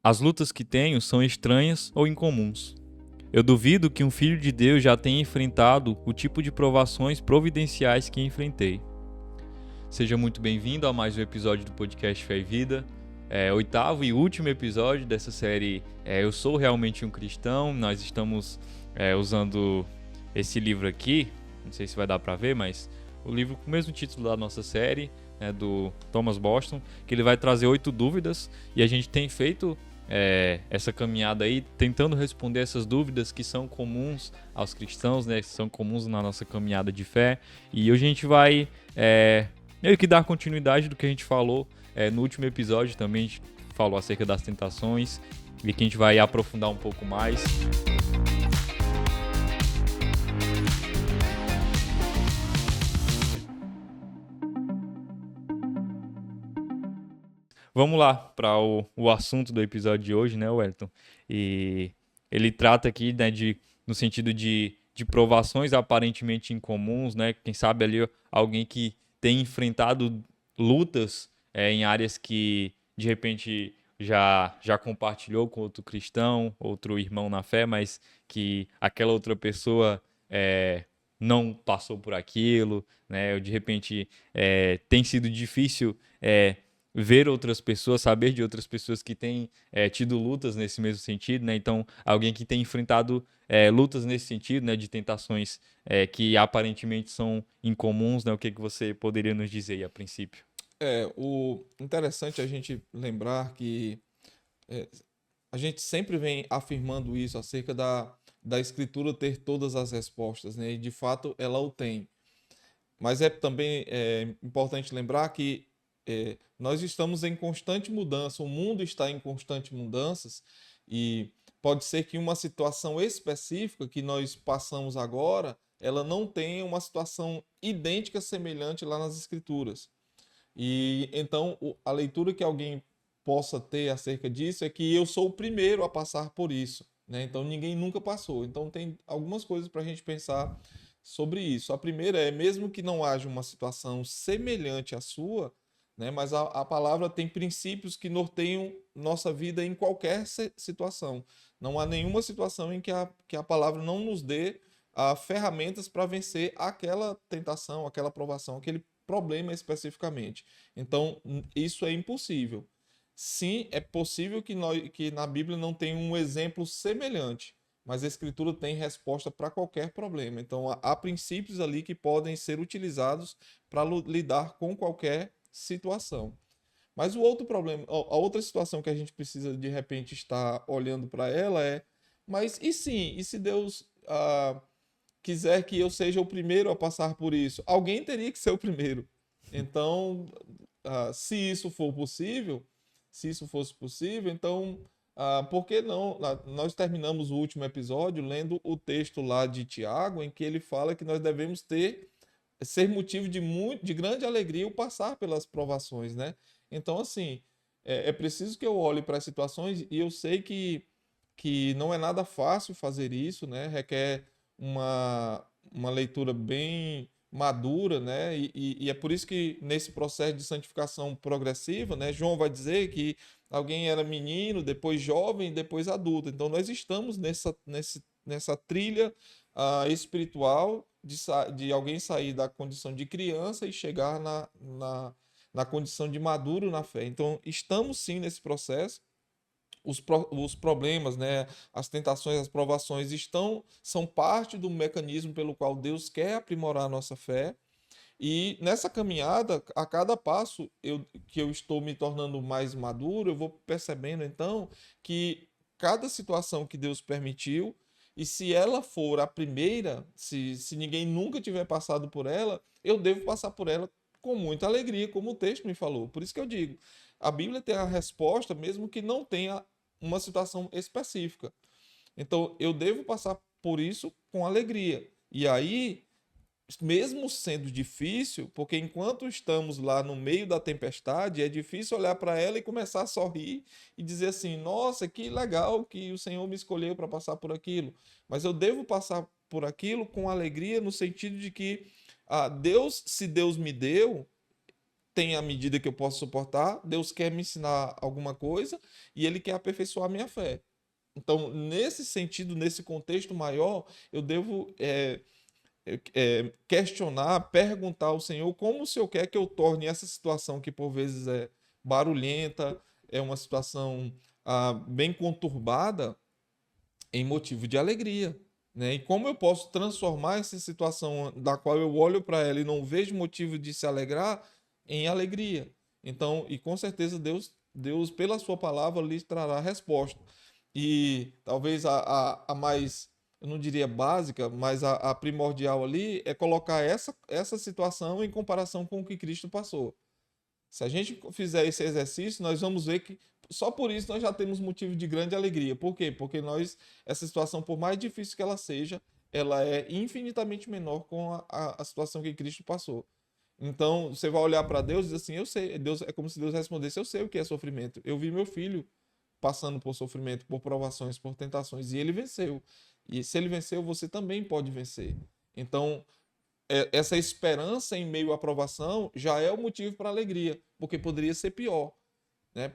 As lutas que tenho são estranhas ou incomuns. Eu duvido que um filho de Deus já tenha enfrentado o tipo de provações providenciais que enfrentei. Seja muito bem-vindo a mais um episódio do podcast Fé e Vida. Oitavo e último episódio dessa série Eu Sou Realmente um Cristão. Nós estamos usando esse livro aqui, não sei se vai dar para ver, mas o livro com o mesmo título da nossa série, do Thomas Boston, que ele vai trazer 8 dúvidas, e a gente tem feito essa caminhada aí, tentando responder essas dúvidas que são comuns aos cristãos, que são comuns na nossa caminhada de fé. E hoje a gente vai meio que dar continuidade do que a gente falou no último episódio. Também a gente falou acerca das tentações, e que a gente vai aprofundar um pouco mais. Vamos lá para o assunto do episódio de hoje, né, Wellington? E ele trata aqui, no sentido de provações aparentemente incomuns, né? Quem sabe ali alguém que tem enfrentado lutas em áreas que de repente já compartilhou com outro cristão, outro irmão na fé, mas que aquela outra pessoa não passou por aquilo, né? Ou de repente tem sido difícil ver outras pessoas, saber de outras pessoas que têm tido lutas nesse mesmo sentido, né? Então, alguém que tem enfrentado lutas nesse sentido, né? De tentações que aparentemente são incomuns, né? O que você poderia nos dizer aí, a princípio? O interessante é a gente lembrar que é, a gente sempre vem afirmando isso acerca da Escritura ter todas as respostas, né? E de fato ela o tem. Mas é também importante lembrar que nós estamos em constante mudança, o mundo está em constante mudanças e pode ser que uma situação específica que nós passamos agora, ela não tenha uma situação idêntica, semelhante lá nas Escrituras. E então a leitura que alguém possa ter acerca disso é que eu sou o primeiro a passar por isso, né? Então ninguém nunca passou. Então tem algumas coisas para a gente pensar sobre isso. A primeira é, mesmo que não haja uma situação semelhante à sua, né? Mas a palavra tem princípios que norteiam nossa vida em qualquer situação. Não há nenhuma situação em que a palavra não nos dê ferramentas para vencer aquela tentação, aquela provação, aquele problema especificamente. Então, isso é impossível. Sim, é possível que na Bíblia não tenha um exemplo semelhante, mas a Escritura tem resposta para qualquer problema. Então, há princípios ali que podem ser utilizados para lidar com qualquer situação. Mas o outro problema, a outra situação que a gente precisa de repente estar olhando para ela é, mas e sim, e se Deus quiser que eu seja o primeiro a passar por isso, alguém teria que ser o primeiro. Então, se isso for possível, se isso fosse possível, então, por que não? Nós terminamos o último episódio lendo o texto lá de Tiago, em que ele fala que nós devemos ser motivo de grande alegria o passar pelas provações, né? Então, assim, é preciso que eu olhe para as situações e eu sei que não é nada fácil fazer isso, né? Requer uma leitura bem madura, né? E é por isso que nesse processo de santificação progressiva, né? João vai dizer que alguém era menino, depois jovem, depois adulto. Então nós estamos nessa trilha espiritual de alguém sair da condição de criança e chegar na condição de maduro na fé. Então estamos sim nesse processo, os problemas, né, as tentações, as provações são parte do mecanismo pelo qual Deus quer aprimorar a nossa fé. E nessa caminhada, a cada passo que eu estou me tornando mais maduro, eu vou percebendo então que cada situação que Deus permitiu, e se ela for a primeira, se ninguém nunca tiver passado por ela, eu devo passar por ela com muita alegria, como o texto me falou. Por isso que eu digo, a Bíblia tem a resposta, mesmo que não tenha uma situação específica. Então, eu devo passar por isso com alegria. E aí, mesmo sendo difícil, porque enquanto estamos lá no meio da tempestade, é difícil olhar para ela e começar a sorrir e dizer assim: nossa, que legal que o Senhor me escolheu para passar por aquilo. Mas eu devo passar por aquilo com alegria, no sentido de que Deus, se Deus me deu, tem a medida que eu posso suportar, Deus quer me ensinar alguma coisa e Ele quer aperfeiçoar a minha fé. Então, nesse sentido, nesse contexto maior, eu devo questionar, perguntar ao Senhor como o Senhor quer que eu torne essa situação que por vezes é barulhenta, é uma situação bem conturbada, em motivo de alegria. Né? E como eu posso transformar essa situação da qual eu olho para ela e não vejo motivo de se alegrar em alegria. Então, e com certeza Deus pela sua palavra, lhes trará a resposta. E talvez a mais, eu não diria básica, mas a primordial ali é colocar essa situação em comparação com o que Cristo passou. Se a gente fizer esse exercício, nós vamos ver que só por isso nós já temos motivo de grande alegria. Por quê? Porque essa situação, por mais difícil que ela seja, ela é infinitamente menor com a situação que Cristo passou. Então, você vai olhar para Deus e dizer assim, eu sei, Deus, é como se Deus respondesse, eu sei o que é sofrimento. Eu vi meu filho passando por sofrimento, por provações, por tentações, e ele venceu. E se ele venceu, você também pode vencer. Então, essa esperança em meio à provação já é o motivo para alegria, porque poderia ser pior, né?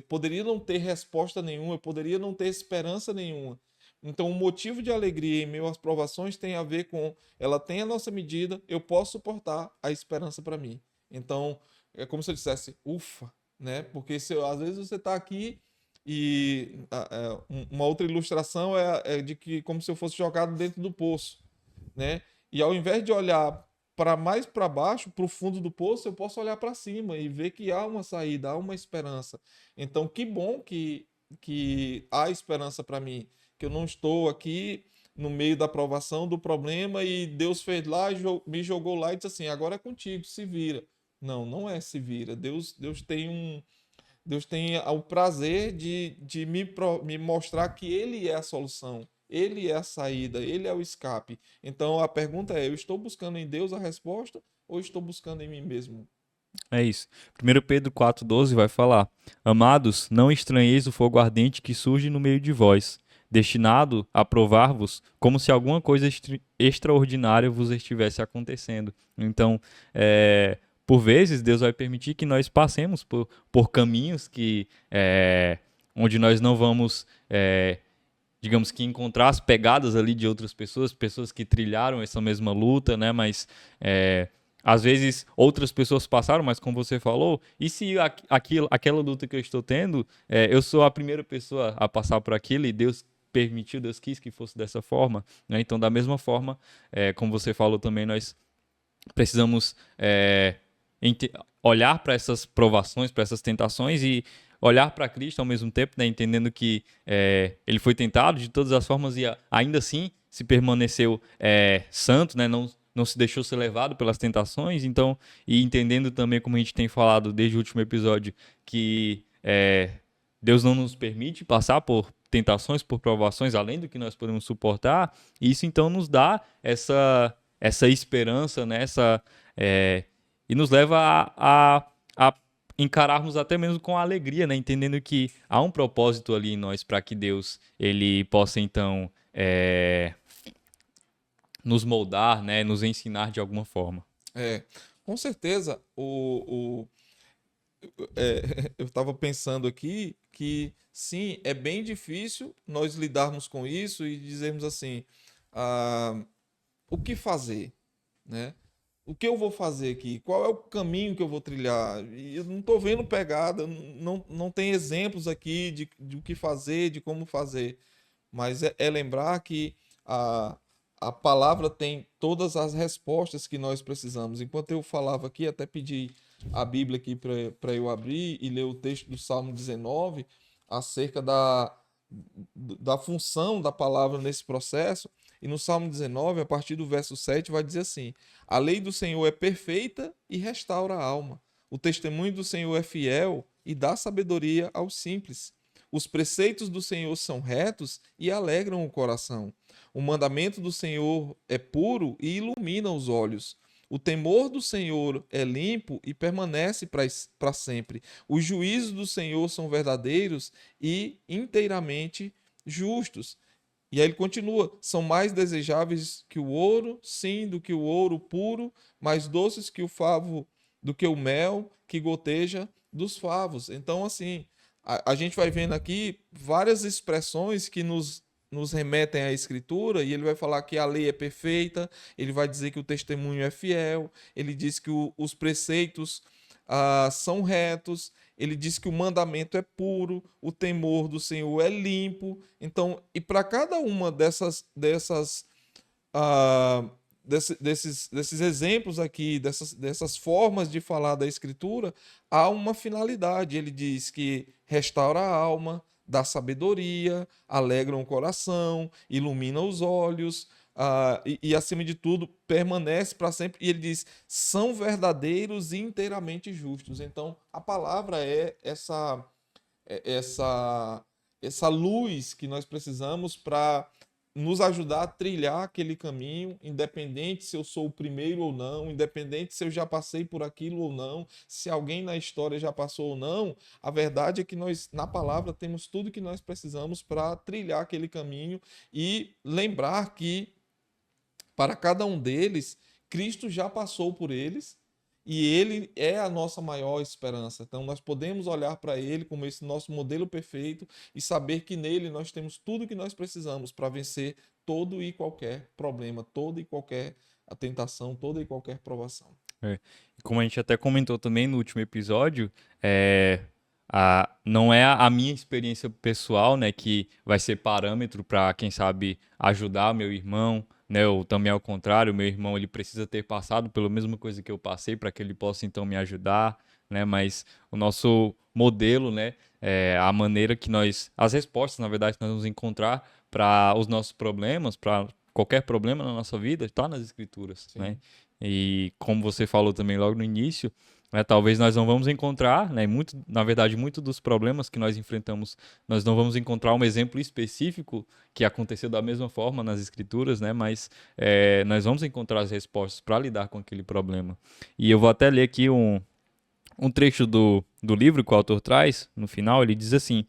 Poderia não ter resposta nenhuma, poderia não ter esperança nenhuma. Então, o motivo de alegria em meio às provações tem a ver com ela tem a nossa medida, eu posso suportar a esperança para mim. Então, é como se eu dissesse, ufa, né? Porque às vezes você está aqui e uma outra ilustração é de que como se eu fosse jogado dentro do poço, né? E ao invés de olhar para mais para baixo, para o fundo do poço, eu posso olhar para cima e ver que há uma saída, há uma esperança. Então, que bom que há esperança para mim, que eu não estou aqui no meio da provação, do problema, e Deus fez lá, me jogou lá e disse assim, agora é contigo, se vira. Não, não é se vira. Deus tem o prazer de me mostrar que Ele é a solução, Ele é a saída, Ele é o escape. Então a pergunta é: eu estou buscando em Deus a resposta ou estou buscando em mim mesmo? É isso. 1 Pedro 4,12 vai falar: Amados, não estranheis o fogo ardente que surge no meio de vós, destinado a provar-vos como se alguma coisa extraordinária vos estivesse acontecendo. Então, por vezes, Deus vai permitir que nós passemos por caminhos onde nós não vamos, digamos que, encontrar as pegadas ali de outras pessoas que trilharam essa mesma luta, né? Mas às vezes outras pessoas passaram, mas como você falou, e se aquela luta que eu estou tendo, eu sou a primeira pessoa a passar por aquilo e Deus permitiu, Deus quis que fosse dessa forma, né? Então, da mesma forma, como você falou também, nós precisamos olhar para essas provações, para essas tentações e olhar para Cristo ao mesmo tempo, né? Entendendo que ele foi tentado de todas as formas e ainda assim se permaneceu santo, né? Não se deixou ser levado pelas tentações, então, e entendendo também, como a gente tem falado desde o último episódio, que Deus não nos permite passar por tentações, por provações, além do que nós podemos suportar, e isso então nos dá essa esperança, né? E nos leva a encararmos até mesmo com alegria, né? Entendendo que há um propósito ali em nós para que Deus ele possa então nos moldar, né? Nos ensinar de alguma forma. Com certeza, eu estava pensando aqui que sim, é bem difícil nós lidarmos com isso e dizermos assim, o que fazer, né? O que eu vou fazer aqui? Qual é o caminho que eu vou trilhar? E eu não estou vendo pegada, não tem exemplos aqui de o que fazer, de como fazer. Mas é lembrar que a palavra tem todas as respostas que nós precisamos. Enquanto eu falava aqui, até pedi a Bíblia aqui para eu abrir e ler o texto do Salmo 19 acerca da função da palavra nesse processo. E no Salmo 19, a partir do verso 7, vai dizer assim: a lei do Senhor é perfeita e restaura a alma. O testemunho do Senhor é fiel e dá sabedoria aos simples. Os preceitos do Senhor são retos e alegram o coração. O mandamento do Senhor é puro e ilumina os olhos. O temor do Senhor é limpo e permanece para sempre. Os juízos do Senhor são verdadeiros e inteiramente justos. E aí ele continua: são mais desejáveis que o ouro, sim, do que o ouro puro, mais doces que o favo do que o mel que goteja dos favos. Então, assim, a gente vai vendo aqui várias expressões que nos remetem à Escritura, e ele vai falar que a lei é perfeita, ele vai dizer que o testemunho é fiel, ele diz que os preceitos são retos, ele diz que o mandamento é puro, o temor do Senhor é limpo. Então, e para cada uma ah, desses exemplos aqui, dessas formas de falar da Escritura, há uma finalidade. Ele diz que restaura a alma, dá sabedoria, alegra o coração, ilumina os olhos, acima de tudo, permanece para sempre. E ele diz: são verdadeiros e inteiramente justos. Então, a palavra é essa, essa luz que nós precisamos para nos ajudar a trilhar aquele caminho, independente se eu sou o primeiro ou não, independente se eu já passei por aquilo ou não, se alguém na história já passou ou não. A verdade é que nós, na palavra, temos tudo que nós precisamos para trilhar aquele caminho e lembrar que, para cada um deles, Cristo já passou por eles e ele é a nossa maior esperança. Então nós podemos olhar para ele como esse nosso modelo perfeito e saber que nele nós temos tudo que nós precisamos para vencer todo e qualquer problema, toda e qualquer tentação, toda e qualquer provação. É. Como a gente até comentou também no último episódio, não é a minha experiência pessoal, né, que vai ser parâmetro para, quem sabe, ajudar meu irmão, né, ou também ao contrário, meu irmão ele precisa ter passado pela mesma coisa que eu passei para que ele possa então me ajudar, né, mas o nosso modelo, né, a maneira que as respostas, na verdade, que nós vamos encontrar para os nossos problemas, para qualquer problema na nossa vida, está nas Escrituras, né? Sim. E como você falou também logo no início, né, talvez nós não vamos encontrar, né, na verdade, muito dos problemas que nós enfrentamos, nós não vamos encontrar um exemplo específico que aconteceu da mesma forma nas Escrituras, né, mas nós vamos encontrar as respostas para lidar com aquele problema. E eu vou até ler aqui um trecho do livro que o autor traz, no final, ele diz assim: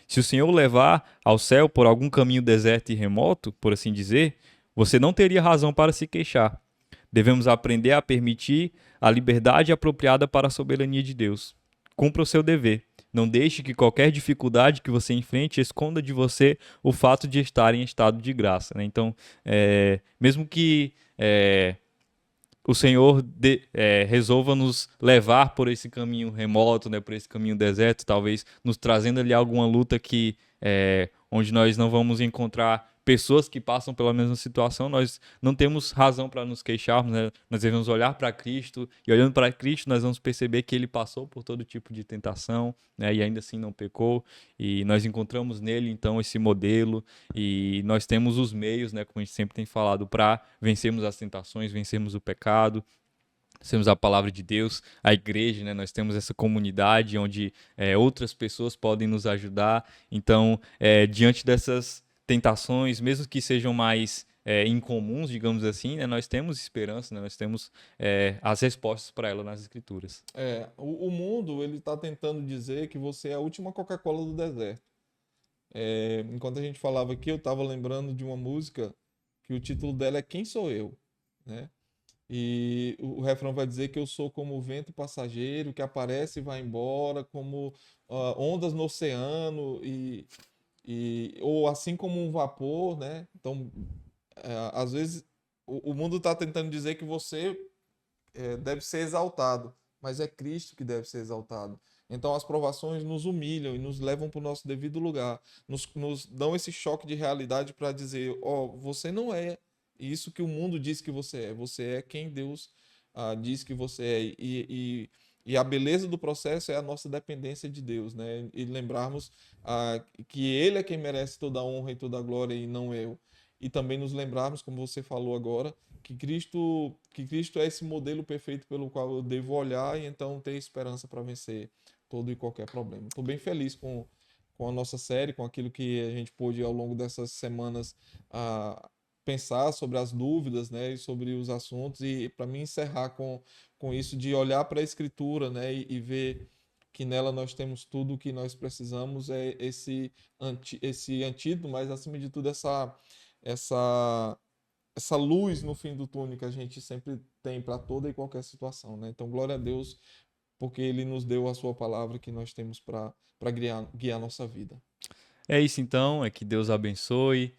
se o Senhor o levar ao céu por algum caminho deserto e remoto, por assim dizer, você não teria razão para se queixar. Devemos aprender a permitir a liberdade apropriada para a soberania de Deus. Cumpra o seu dever. Não deixe que qualquer dificuldade que você enfrente esconda de você o fato de estar em estado de graça, né? Então, mesmo que o Senhor resolva nos levar por esse caminho remoto, né, por esse caminho deserto, talvez nos trazendo ali alguma luta onde nós não vamos encontrar pessoas que passam pela mesma situação, nós não temos razão para nos queixarmos, né? Nós devemos olhar para Cristo, e olhando para Cristo nós vamos perceber que ele passou por todo tipo de tentação, né, e ainda assim não pecou, e nós encontramos nele então esse modelo, e nós temos os meios, né, como a gente sempre tem falado, para vencermos as tentações, vencermos o pecado. Nós temos a palavra de Deus, a igreja, né? Nós temos essa comunidade onde outras pessoas podem nos ajudar. Então, diante dessas tentações, mesmo que sejam mais incomuns, digamos assim, né? Nós temos esperança, né? Nós temos as respostas para ela nas Escrituras. O mundo ele está tentando dizer que você é a última Coca-Cola do deserto. Enquanto a gente falava aqui, eu estava lembrando de uma música que o título dela é Quem Sou Eu, né? E o refrão vai dizer que eu sou como o vento passageiro que aparece e vai embora, como ondas no oceano, ou assim como um vapor, né? Então, às vezes, o mundo está tentando dizer que você deve ser exaltado, mas é Cristo que deve ser exaltado. Então, as provações nos humilham e nos levam para o nosso devido lugar, nos dão esse choque de realidade para dizer: ó, você não é isso que o mundo diz que você é quem Deus diz que você é. E a beleza do processo é a nossa dependência de Deus, né? E lembrarmos que Ele é quem merece toda a honra e toda a glória e não eu. E também nos lembrarmos, como você falou agora, que Cristo é esse modelo perfeito pelo qual eu devo olhar e então ter esperança para vencer todo e qualquer problema. Estou bem feliz com a nossa série, com aquilo que a gente pôde ao longo dessas semanas pensar sobre as dúvidas, né, e sobre os assuntos, e para mim encerrar com isso de olhar para a Escritura, né, e ver que nela nós temos tudo o que nós precisamos, é esse antídoto, mas acima de tudo essa luz no fim do túnel que a gente sempre tem para toda e qualquer situação, né? Então, glória a Deus, porque Ele nos deu a sua palavra que nós temos para guiar a nossa vida. É isso então, é que Deus abençoe.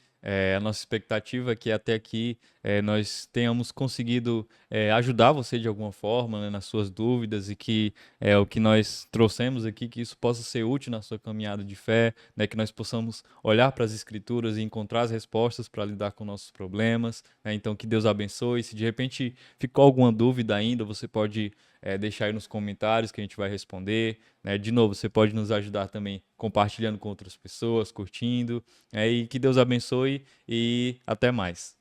A nossa expectativa é que até aqui nós tenhamos conseguido ajudar você de alguma forma, né, nas suas dúvidas e que o que nós trouxemos aqui, que isso possa ser útil na sua caminhada de fé, né, que nós possamos olhar para as Escrituras e encontrar as respostas para lidar com nossos problemas, né. Então que Deus abençoe. Se de repente ficou alguma dúvida ainda, você pode deixar aí nos comentários que a gente vai responder, né. De novo, você pode nos ajudar também compartilhando com outras pessoas, curtindo, e que Deus abençoe e até mais.